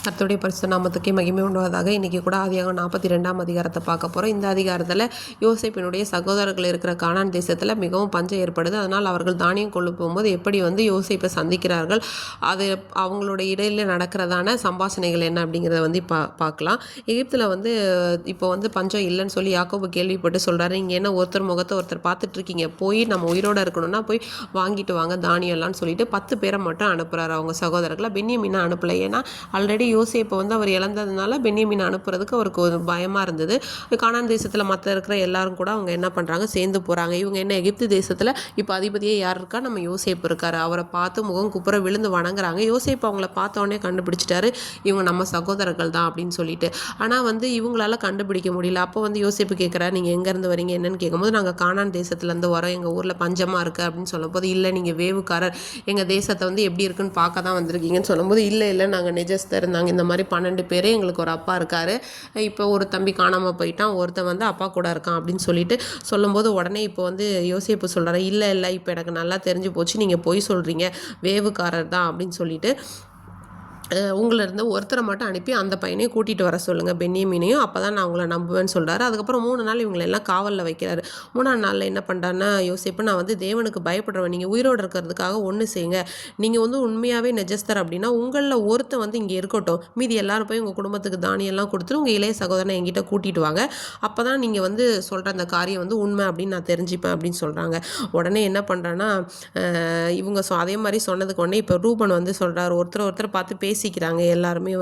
கர்த்தருடைய பரிசுத்த நாமத்துக்கே மகிமை உண்டாவதாக. இன்றைக்கி கூட ஆதியாகமம் 42ஆம் அதிகாரத்தை பார்க்க போகிறோம். இந்த அதிகாரத்தில் யோசேப்பினுடைய சகோதரர்கள் இருக்கிற கானான் தேசத்தில் மிகவும் பஞ்சம் ஏற்படுது. அதனால் அவர்கள் தானியம் கொண்டு போகும்போது எப்படி யோசேப்பை சந்திக்கிறார்கள், அது அவங்களோட இடையில் நடக்கிறதான சம்பாஷணைகள் என்ன அப்படிங்கிறத பார்க்கலாம். எகிப்தில் இப்போ பஞ்சம் இல்லைன்னு சொல்லி யாக்கோபு கேள்விப்பட்டு சொல்கிறாரு, இங்கே என்ன ஒருத்தர் முகத்தை ஒருத்தர் பார்த்துட்ருக்கீங்க, போய் நம்ம உயிரோடு இருக்கணும்னா போய் வாங்கிட்டு வாங்க தானியம் எல்லாம்னு சொல்லிட்டு 10 பேரை மட்டும் அனுப்புகிறாரு அவங்க சகோதரர்களை. பென்யமீனை அனுப்பலை. ஏன்னா ஆல்ரெடி யோசேப்பை அவர் இழந்ததுனால பென்யமீனை அனுப்புறதுக்கு அவருக்கு ஒரு பயமாக இருந்தது. கானான் தேசத்தில் மற்ற இருக்கிற எல்லாரும் கூட அவங்க என்ன பண்ணுறாங்க, சேர்ந்து போகிறாங்க. இவங்க என்ன எகிப்து தேசத்தில் இப்போ அதிபதியே யார் இருக்கா, நம்ம யோசேப்பு இருக்கார். அவரை பார்த்து முகம் குப்புற விழுந்து வணங்குறாங்க. யோசேப்பு அவங்கள பார்த்தோன்னே கண்டுபிடிச்சிட்டாரு, இவங்க நம்ம சகோதரர்கள் தான் அப்படின்னு சொல்லிட்டு. ஆனால் இவங்களால கண்டுபிடிக்க முடியல. அப்போ யோசேப்பு கேட்குறாரு, நீங்கள் எங்கேருந்து வரீங்க என்னன்னு கேட்கும்போது, நாங்கள் கானான் தேசத்துலேருந்து வரோம், எங்கள் ஊரில் பஞ்சமாக இருக்குது அப்படின்னு சொல்லும்போது, இல்லை நீங்கள் வேவுக்காரர், எங்கள் தேசத்தை எப்படி இருக்குன்னு பார்க்க தான் வந்திருக்கீங்கன்னு சொல்லும்போது, இல்லை நாங்கள் நிஜஸ்தர், நாங்கள் இந்த மாதிரி 12 பேர், எங்களுக்கு ஒரு அப்பா இருக்கார், இப்போ ஒரு தம்பி காணாமல் போயிட்டான், ஒருத்தன் அப்பா கூட இருக்கான் அப்படின்னு சொல்லிட்டு சொல்லும்போது, உடனே இப்போ யோசேப்பு சொல்கிறாரு, இல்லை இப்போ எனக்கு நல்லா தெரிஞ்சு போச்சு, நீங்கள் பொய் சொல்கிறீங்க, வேவுக்காரர் தான் அப்படின்னு சொல்லிட்டு உங்களிருந்து ஒருத்தரை மட்டும் அனுப்பி அந்த பையனையும் கூட்டிகிட்டு வர சொல்லுங்கள், பென்யமீனையும், அப்போ தான் நான் உங்களை நம்புவேன்னு சொல்கிறாரு. அதுக்கப்புறம் 3 நாள் இவங்களெல்லாம் காவலில் வைக்கிறாரு. 3ஆம் நாளில் என்ன பண்ணுறாருன்னா, யோசேப்பு, நான் தேவனுக்கு பயப்படுறவன், நீங்கள் உயிரோடு இருக்கிறதுக்காக ஒன்று செய்யுங்க, நீங்கள் உண்மையாகவே நெஜஸ்தர் அப்படின்னா உங்களில் ஒருத்தன் இங்கே இருக்கட்டும், மீதி எல்லாரும் போய் உங்கள் குடும்பத்துக்கு தானியெல்லாம் கொடுத்துட்டு உங்கள் இளைய சகோதரனை என்கிட்ட கூட்டிகிட்டு வாங்க, அப்போ தான் நீங்கள் சொல்கிற அந்த காரியம் உண்மை அப்படின்னு நான் தெரிஞ்சுப்பேன் அப்படின்னு சொல்கிறாங்க. உடனே என்ன பண்ணுறான்னா, இவங்க அதே மாதிரி சொன்னதுக்கு உடனே இப்போ ரூபன் சொல்கிறார், ஒருத்தர் பார்த்து பேசிக்கிறாங்க எல்லாருமே.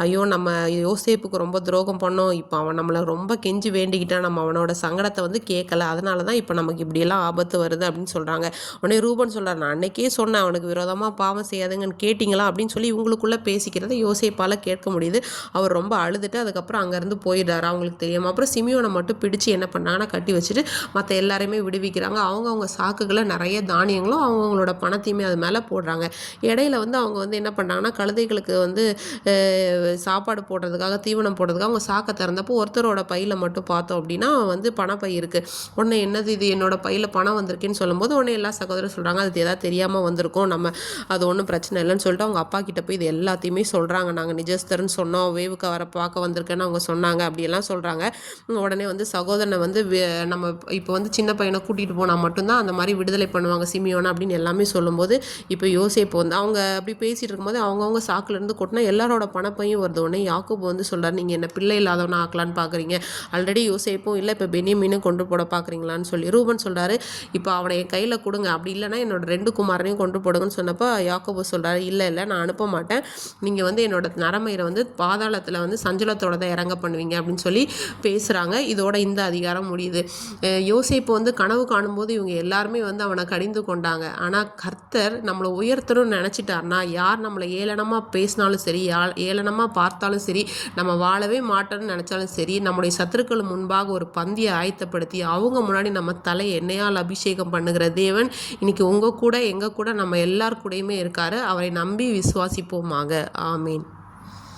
ஐயோ நம்ம யோசேப்புக்கு ரொம்ப துரோகம் பண்ணோம், இப்போ அவன் நம்மளை ரொம்ப கெஞ்சி வேண்டிக்கிட்டான், நம்ம அவனோட சங்கடத்தை கேட்கல, அதனால தான் இப்போ நமக்கு இப்படியெல்லாம் ஆபத்து வருது அப்படின்னு சொல்கிறாங்க. உடனே ரூபன் சொல்கிறார், நான் அன்னைக்கே சொன்னேன் அவனுக்கு விரோதமாக பாவம் செய்யாதுங்கன்னு, கேட்டிங்களா அப்படின்னு சொல்லி இவங்களுக்குள்ளே பேசிக்கிறத யோசேப்பால் கேட்க முடியுது. அவர் ரொம்ப அழுதுட்டு அதுக்கப்புறம் அங்கேருந்து போயிடுறாரு அவங்களுக்கு தெரியாமல். அப்புறம் சிமியோனை மட்டும் பிடிச்சி என்ன பண்ணாங்கன்னா கட்டி வச்சுட்டு மற்ற எல்லாரையுமே விடுவிக்கிறாங்க. அவங்க சாக்குகளை நிறைய தானியங்களும் அவங்களோட பணத்தையுமே அது மேலே போடுறாங்க. இடையில அவங்க என்ன பண்ணுறாங்கன்னா, கழுதைகளுக்கு சாப்பாடு போடுறதுக்காக, தீவனம் போடுறதுக்காக அவங்க சாக்கை திறந்தப்போ ஒருத்தரோட பையில் மட்டும் பார்த்தோம் அப்படின்னா பணப்பை இருக்குது. உடனே என்னது இது, என்னோட பையில் பணம் வந்திருக்குன்னு சொல்லும்போது உடனே எல்லா சகோதரரும் சொல்கிறாங்க, அது ஏதாவது தெரியாமல் வந்திருக்கும், நம்ம அது ஒன்றும் பிரச்சனை இல்லைன்னு சொல்லிட்டு அவங்க அப்பா கிட்ட போய் இது எல்லாத்தையுமே சொல்கிறாங்க. நாங்கள் நிஜஸ்தர்னு சொன்னோம், வேவுக்கு வர பார்க்க வந்திருக்கேன்னு அவங்க சொன்னாங்க அப்படியெல்லாம் சொல்கிறாங்க. உடனே சகோதரனை நம்ம இப்போ சின்ன பையனை கூட்டிகிட்டு போனால் மட்டும்தான் அந்த மாதிரி விடுதலை பண்ணுவாங்க சிமியோனை அப்படின்னு எல்லாமே சொல்லும்போது, இப்போ யோசேப்பு அவங்க அப்படி பேசிகிட்டு இருக்கும்போது அவங்கவுங்க சாக்குலேருந்து கொட்டினா எல்லாரோட பணப்பையும் வருது. உடனே யாக்கோபு சொல்கிறார், நீங்கள் என்ன பிள்ளை இல்லாதவனா ஆக்கலான்னு பார்க்குறீங்க, ஆல்ரெடி யோசேப்பும் இல்லை, இப்போ பென்யமீனும் கொண்டு போட பார்க்குறீங்களான்னு சொல்லி ரூபன் சொல்கிறாரு, இப்போ அவனை என் கையில் கொடுங்க, அப்படி இல்லைனா என்னோட 2 குமாரனையும் கொண்டு போடுங்கன்னு சொன்னப்போ யாக்கோபு சொல்கிறாரு, இல்லை நான் அனுப்ப மாட்டேன், நீங்கள் என்னோட நரமயிரை பாதாளத்தில் சஞ்சலத்தோட தான் இறங்க பண்ணுவீங்க அப்படின்னு சொல்லி பேசுகிறாங்க. இதோட இந்த அதிகாரம் முடியுது. யோசேப்பு கனவு காணும்போது இவங்க எல்லாருமே அவனை கடிந்து கொண்டாங்க. ஆனால் கர்த்தர் நம்மளை உயர்த்தணும்னு நினச்சிட்டார்னா, யார் நம்மளை ஏளனமாக பேசினாலும் சரி, ஏளனமாக பார்த்தாலும் சரி, நம்ம வாழவே மாட்டோம்னு நினச்சாலும் சரி, நம்முடைய சத்துருக்கள் முன்பாக ஒரு பந்தியை ஆயத்தப்படுத்தி அவங்க முன்னாடி நம்ம தலை எண்ணெயால் அபிஷேகம் பண்ணுகிற தேவன் இன்னைக்கு உங்கள் கூட எங்கள் கூட நம்ம எல்லார் கூடயுமே இருக்காரு. அவரை நம்பி விசுவாசிப்போமாக. ஆமீன்.